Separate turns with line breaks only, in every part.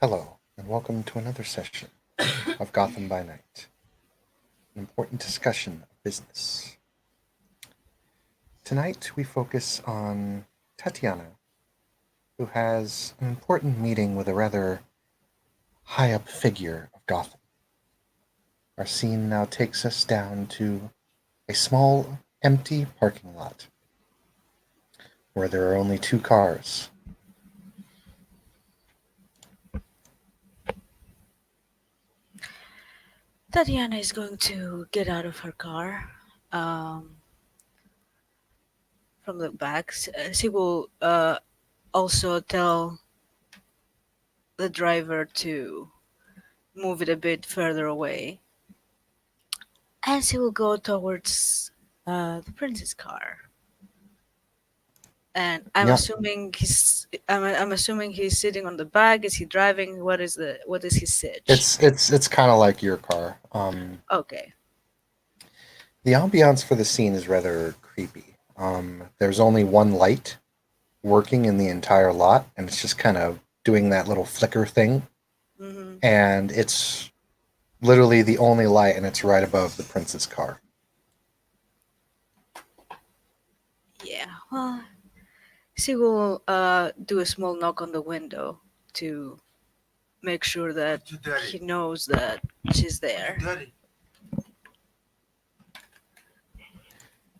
Hello, and welcome to another session of Gotham by Night, an important discussion of business. Tonight we focus on Tatiana, who has an important meeting with a rather high up figure of Gotham. Our scene now takes us down to a small, empty parking lot where there are only two cars.
Tatiana is going to get out of her car um, from the back. She will also tell the driver to move it a bit further away. And she will go towards the prince's car. And
Yeah,
I'm assuming he's sitting on the back. Is he driving? What is his sitch?
it's kind of like your car.
Okay.
The ambiance for the scene is rather creepy. There's only one light working in the entire lot, and it's just kind of doing that little flicker thing.
hmm
And it's literally the only light, and it's right above the prince's car.
Yeah. Well, she will do a small knock on the window to make sure that he knows that she's there.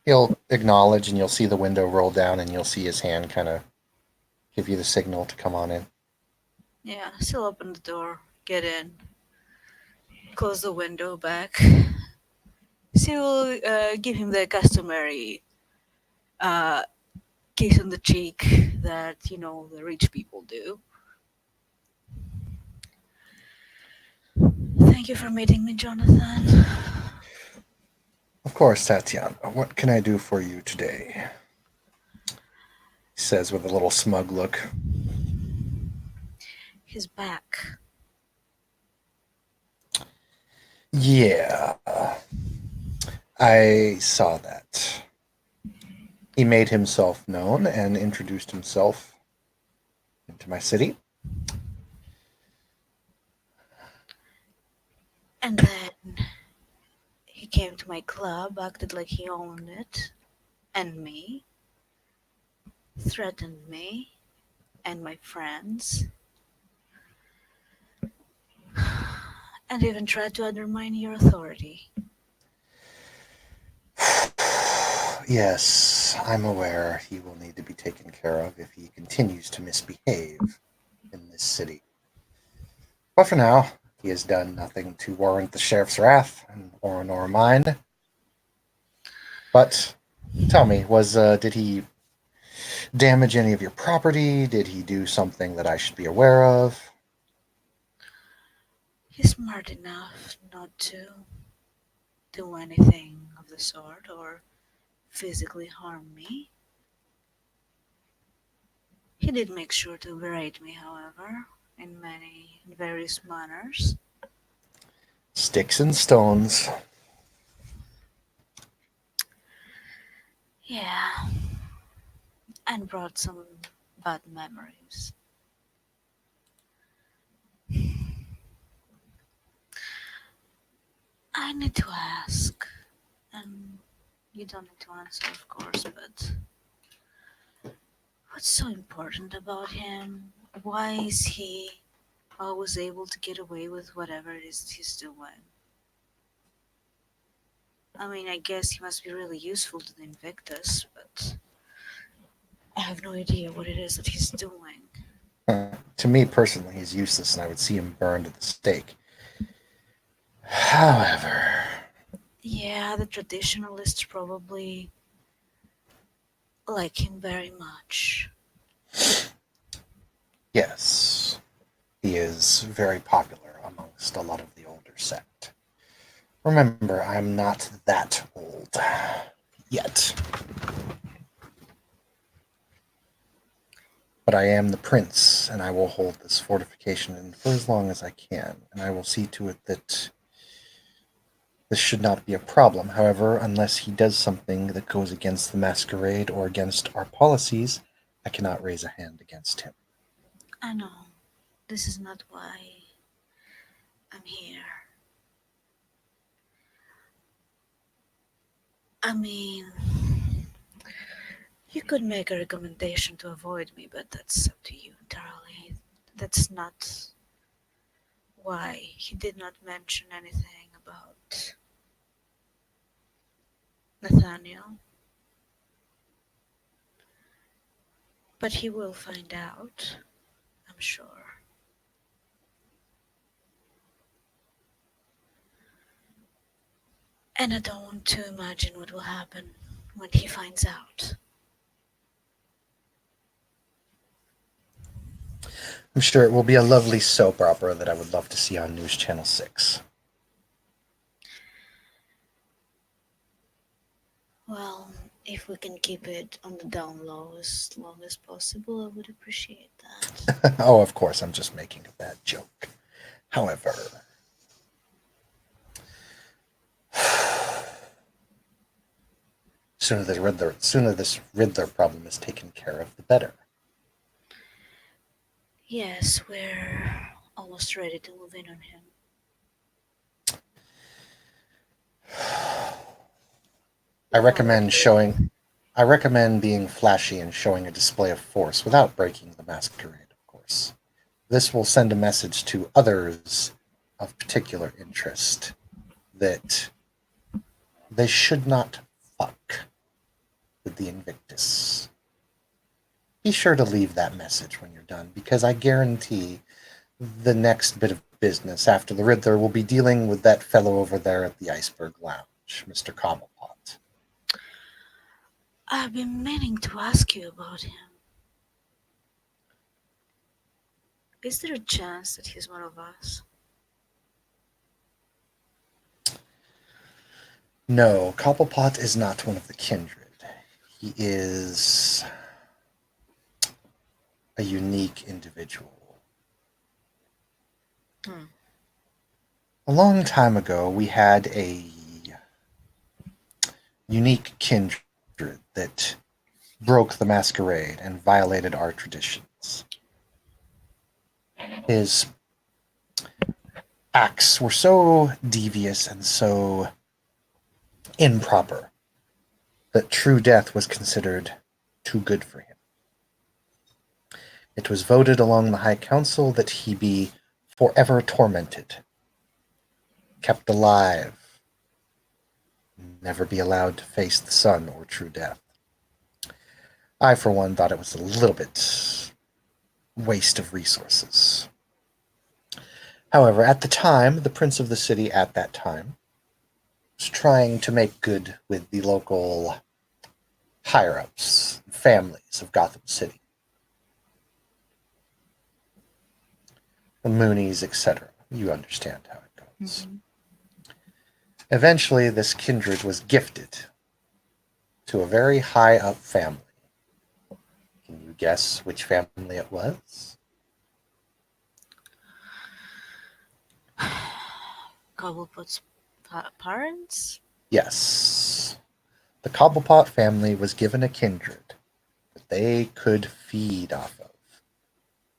He'll acknowledge, and you'll see the window roll down, and you'll see his hand kind of give you the signal to come on in.
Yeah, she'll open the door, get in, close the window back. She'll give him the customary uh, kiss on the cheek that, the rich people do. Thank you for meeting me, Jonathan.
Of course, Tatiana, what can I do for you today? He says with a little smug look.
He's back.
Yeah, I saw that. He made himself known and introduced himself into my city.
And then he came to my club, acted like he owned it, and me, threatened me and my friends, and even tried to undermine your authority.
Yes, I'm aware he will need to be taken care of if he continues to misbehave in this city. But for now, he has done nothing to warrant the sheriff's wrath, or nor mine. But tell me, was did he damage any of your property? Did he do something that I should be aware of?
He's smart enough not to do anything of the sort or physically harm me. He did make sure to berate me, however, in various manners.
Sticks and stones.
Yeah, and brought some bad memories. I need to ask, and you don't need to answer, of course, but what's so important about him? Why is he always able to get away with whatever it is he's doing? I mean, I guess he must be really useful to the Invictus, but I have no idea what it is that he's doing.
To me personally, he's useless, and I would see him burned at the stake. However,
Yeah, the traditionalists probably like him very much.
yes, he is very popular amongst a lot of the older set. Remember, I'm not that old yet, but I am the prince, and I will hold this fortification for as long as I can, and I will see to it that this should not be a problem. However, unless he does something that goes against the masquerade or against our policies, I cannot raise a hand against him.
I know. this is not why I'm here. I mean, you could make a recommendation to avoid me, but that's up to you entirely. That's not why. He did not mention anything about Nathaniel, but he will find out, I'm sure. And I don't want to imagine what will happen when he finds out.
I'm sure it will be a lovely soap opera that I would love to see on News Channel 6.
Well, if we can keep it on the down low as long as possible, I would appreciate that.
Oh, of course, I'm just making a bad joke. However, sooner this Riddler problem is taken care of, the better.
Yes, we're almost ready to move in on him.
I
However,
recommend showing I recommend being flashy and showing a display of force without breaking the masquerade, of course. This will send a message to others of particular interest that they should not fuck with the Invictus. Be sure to leave that message when you're done, because I guarantee the next bit of business after the Riddler will be dealing with that fellow over there at the Iceberg Lounge, Mr. Cobblepot.
I've been meaning to ask you about him. Is there a chance that he's one of us?
No, Cobblepot is not one of the Kindred. He is a unique individual.
Hmm.
A long time ago, we had a unique kindred that broke the masquerade and violated our traditions. His acts were so devious and so improper that true death was considered too good for him. It was voted along the High Council that he be forever tormented, kept alive, never be allowed to face the sun or true death. I, for one, thought it was a little bit waste of resources. However, at the time, the prince of the city at that time was trying to make good with the local higher-ups, families of Gotham City, the Moonies, etc. You understand how it goes.
Mm-hmm.
Eventually, this kindred was gifted to a very high-up family. Can you guess which family it was?
Cobblepot's parents?
Yes. The Cobblepot family was given a kindred that they could feed off of,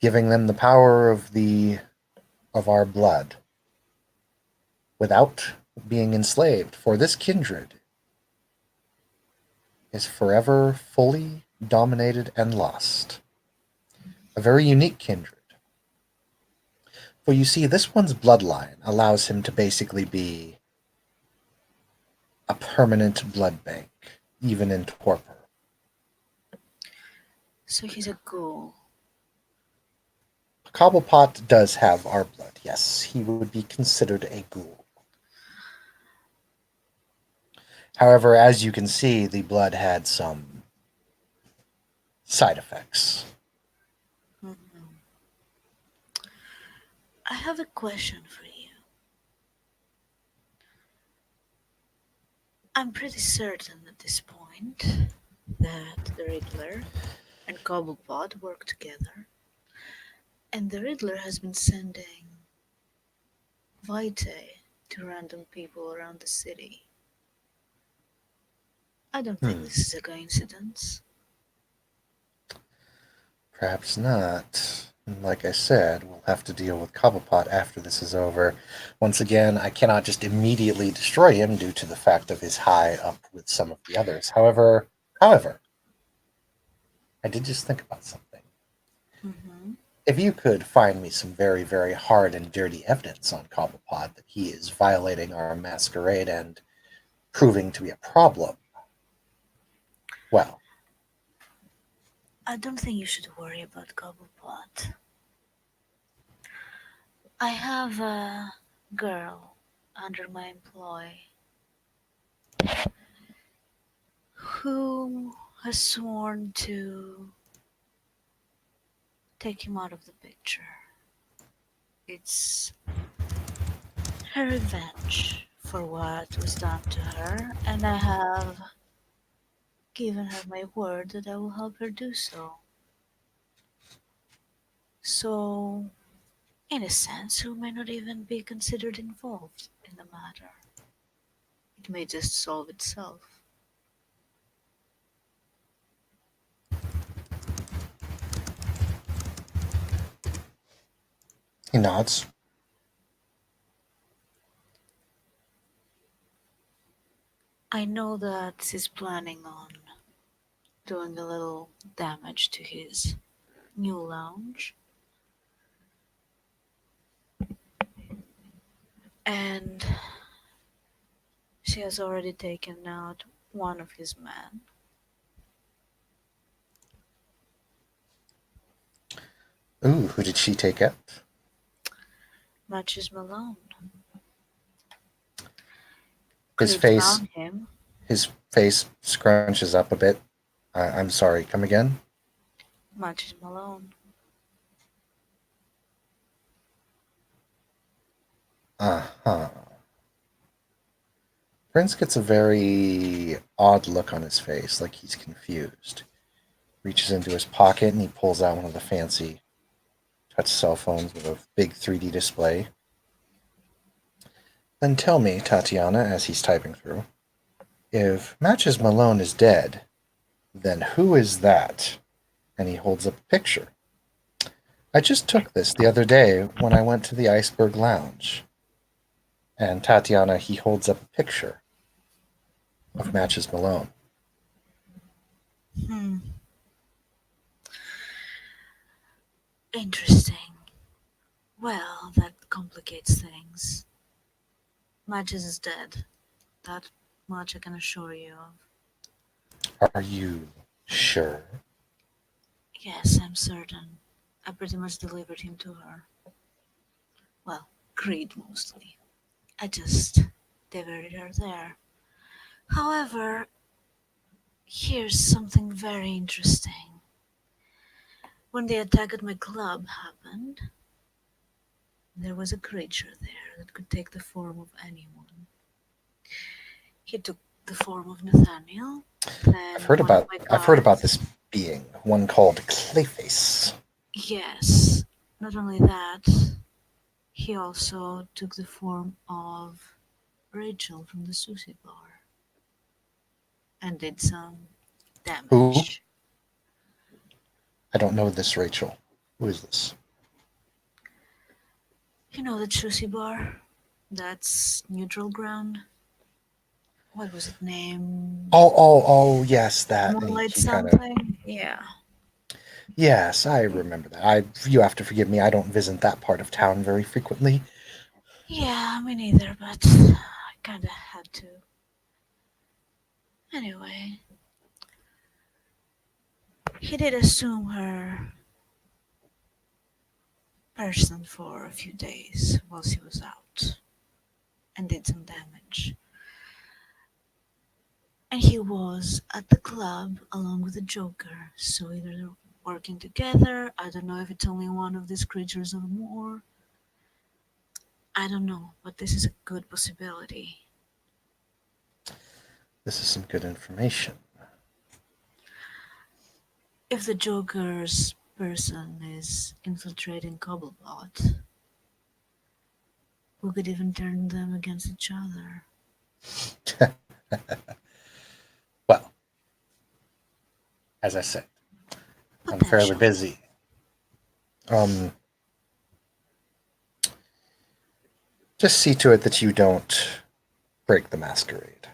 giving them the power of our blood without being enslaved, for this kindred is forever fully dominated and lost. A very unique kindred. For you see, this one's bloodline allows him to basically be a permanent blood bank, even in torpor.
So he's a ghoul.
Cobblepot does have our blood, yes. He would be considered a ghoul. However, as you can see, the blood had some side effects.
Mm-hmm. I have a question for you. I'm pretty certain at this point that the Riddler and Cobblepot work together, and the Riddler has been sending Vitae to random people around the city. I don't think
Hmm,
this is a coincidence.
perhaps not. And like I said, we'll have to deal with Cobblepot after this is over. Once again, I cannot just immediately destroy him due to the fact of his high up with some of the others. However, I did just think about something.
Mm-hmm.
If you could find me some very, very hard and dirty evidence on Cobblepot that he is violating our masquerade and proving to be a problem, well,
I don't think you should worry about Cobblepot. I have a girl under my employ who has sworn to take him out of the picture. It's her revenge for what was done to her, and I have given her my word that I will help her do so. So, in a sense, who may not even be considered involved in the matter. It may just solve itself.
he nods.
I know that he's planning on doing a little damage to his new lounge, and she has already taken out one of his men.
Ooh, who did she take out?
Matches Malone.
His
Creed
face
found him.
his face scrunches up a bit. I'm sorry, come again?
Matches Malone.
Uh-huh. Prince gets a very odd look on his face, like he's confused. Reaches into his pocket and he pulls out one of the fancy touch cell phones with a big 3D display. Then tell me, Tatiana, as he's typing through, if Matches Malone is dead, then who is that? And he holds up a picture. I just took this the other day when I went to the Iceberg Lounge. And Tatiana, he holds up a picture of Matches Malone.
Hmm. Interesting. Well, that complicates things. Matches is dead. That much I can assure you of.
Are you sure?
Yes, I'm certain. I pretty much delivered him to her. Well, Creed mostly. I just diverted her there. However, here's something very interesting. When the attack at my club happened, there was a creature there that could take the form of anyone. He took the form of Nathaniel,
I've
then
heard
one of
about
my
I've heard about
guards.
this being, one called Clayface.
Yes, not only that, he also took the form of Rachel from the sushi bar and did some
Who?
damage.
I don't know this Rachel. Who is this?
You know the sushi bar? That's neutral ground. What was it named?
Oh, yes, that. And
Moonlight
he kind of,
something? Yeah.
yes, I remember that. You have to forgive me. I don't visit that part of town very frequently.
Yeah, me neither, but I kinda had to. Anyway, he did assume her person for a few days while she was out and did some damage. And he was at the club along with the Joker, so either they're working together. I don't know if it's only one of these creatures or more. I don't know, but this is a good possibility.
This is some good information.
If the Joker's person is infiltrating Cobblepot, we could even turn them against each other.
Well, as I said, I'm fairly
Potentially.
busy. Um, just see to it that you don't break the masquerade.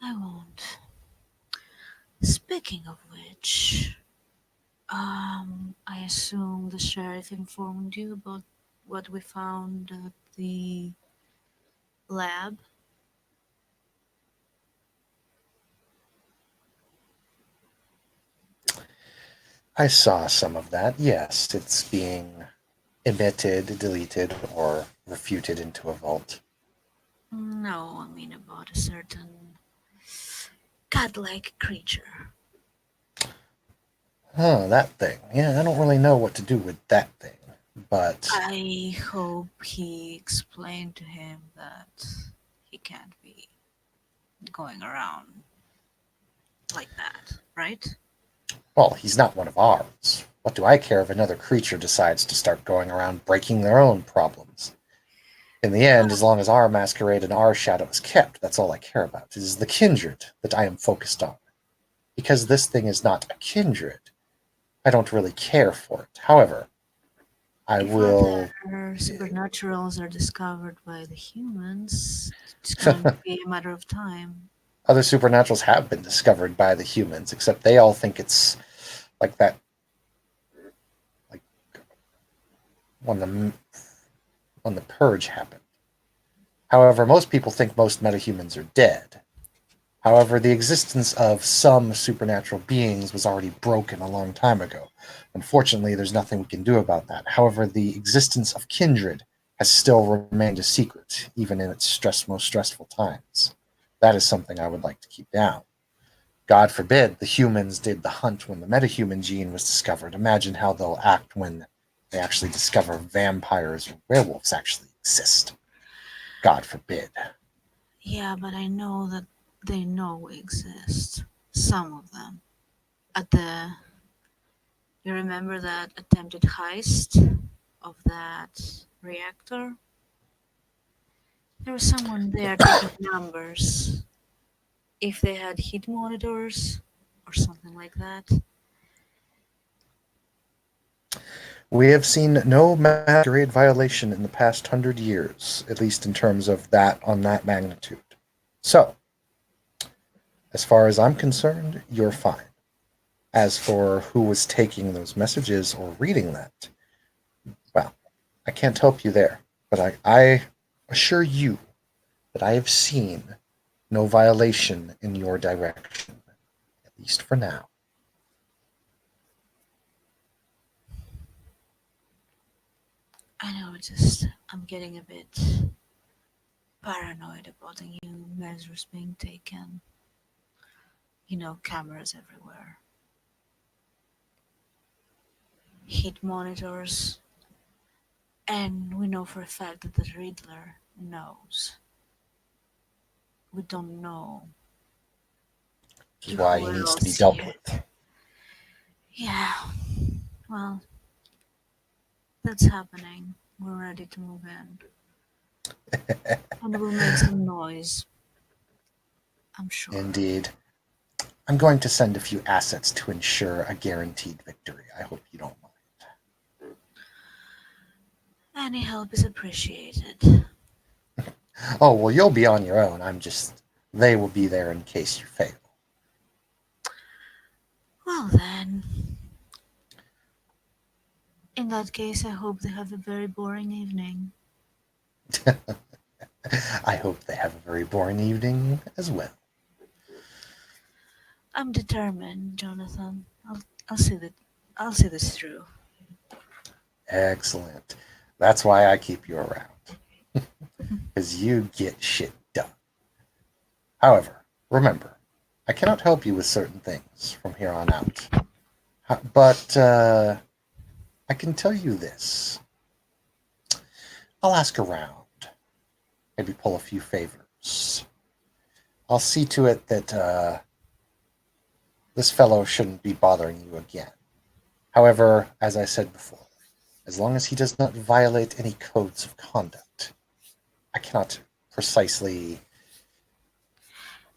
I won't. Speaking of which, I assume the sheriff informed you about what we found at the lab?
I saw some of that. Yes, it's being emitted, deleted, or refuted into a vault.
No, I mean about a certain godlike creature.
Huh, that thing. Yeah, I don't really know what to do with that thing. But,
I hope he explained to him that he can't be going around like that, right?
well, he's not one of ours. What do I care if another creature decides to start going around breaking their own problems? In the end, as long as our masquerade and our shadow is kept, that's all I care about. It is the kindred that I am focused on. Because this thing is not a kindred, I don't really care for it. However, I
If other
will.
supernaturals are discovered by the humans, it's going to be a matter of time.
Other supernaturals have been discovered by the humans, except they all think it's like that, like when the purge happened. However, most people think most metahumans are dead. However, the existence of some supernatural beings was already broken a long time ago. Unfortunately, there's nothing we can do about that. However, the existence of Kindred has still remained a secret, even in its most stressful times. That is something I would like to keep down. God forbid the humans did the hunt when the metahuman gene was discovered. Imagine how they'll act when they actually discover vampires or werewolves actually exist. God forbid.
Yeah, but I know that they know we exist. Some of them. At the. You remember that attempted heist of that reactor? There was someone there taking numbers. If they had heat monitors or something like that.
We have seen no masquerade violation in the past 100 years, at least in terms of that on that magnitude. So, as far as I'm concerned, you're fine. As for who was taking those messages or reading that, well, I can't help you there. But I assure you that I have seen no violation in your direction, at least for now.
I know, just I'm getting a bit paranoid about the new measures being taken. Cameras everywhere, heat monitors, and we know for a fact that the Riddler knows. We don't know
Which is why
who
he needs to be
else
dealt
here.
with.
Yeah, well, that's happening. We're ready to move in. And we'll make some noise, I'm sure.
Indeed. I'm going to send a few assets to ensure a guaranteed victory. I hope you don't mind.
Any help is appreciated.
Oh, well, you'll be on your own. They will be there in case you fail.
Well, then, in that case, I hope they have a very boring evening.
I hope they have a very boring evening as well.
I'm determined, Jonathan. I'll see that. I'll see this through.
Excellent. That's why I keep you around. Because you get shit done. However, remember, I cannot help you with certain things from here on out. But I can tell you this. I'll ask around. Maybe pull a few favors. I'll see to it that this fellow shouldn't be bothering you again. However, as I said before, as long as he does not violate any codes of conduct, I cannot precisely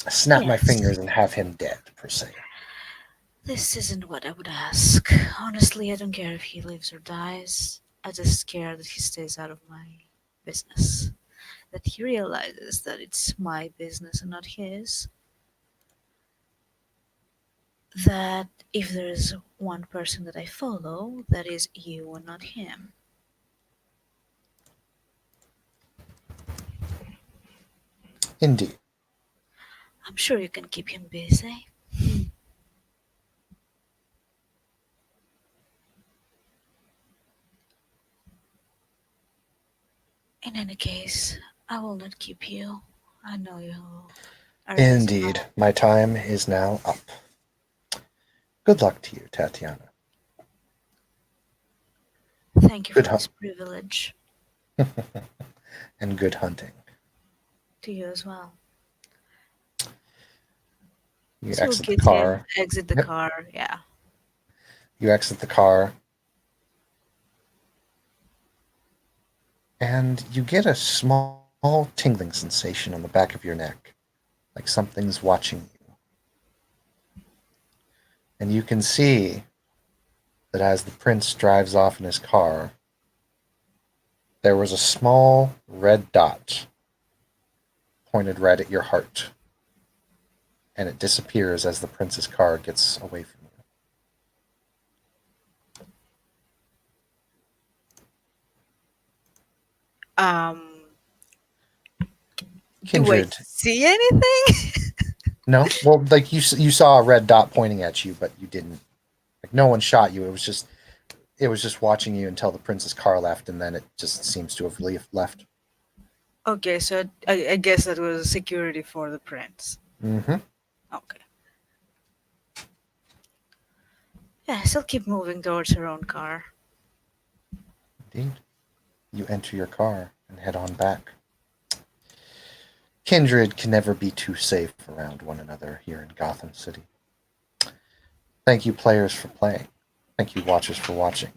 snap my
Yes.
fingers and have him dead, per se.
This isn't what I would ask. Honestly, I don't care if he lives or dies. I just care that he stays out of my business. That he realizes that it's my business and not his. That if there is one person that I follow, that is you and not him.
Indeed.
I'm sure you can keep him busy. In any case, I will not keep you. I know you are a busy
Indeed.
man.
My time is now up. Good luck to you, Tatiana.
Thank you
Good
for
hunt
this privilege.
and good hunting.
To you as well.
You
So we'll
exit the
get in,
car.
exit the
Yep.
car, yeah.
You exit the car, and you get a small tingling sensation on the back of your neck, like something's watching you. And you can see that as the prince drives off in his car, there was a small red dot pointed right at your heart, and it disappears as the prince's car gets away from you.
Um, do I
Kindred,
see anything?
no, well, like you saw a red dot pointing at you, but you didn't. Like no one shot you. It was just watching you until the prince's car left, and then it just seems to have left.
Okay, so I guess that was security for the prince.
Mm-hmm.
Okay. Yeah, she'll keep moving towards her own car.
Indeed. You enter your car and head on back. Kindred can never be too safe around one another here in Gotham City. Thank you, players, for playing. Thank you, watchers, for watching.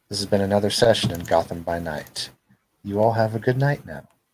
This has been another session in Gotham by Night. You all have a good night now.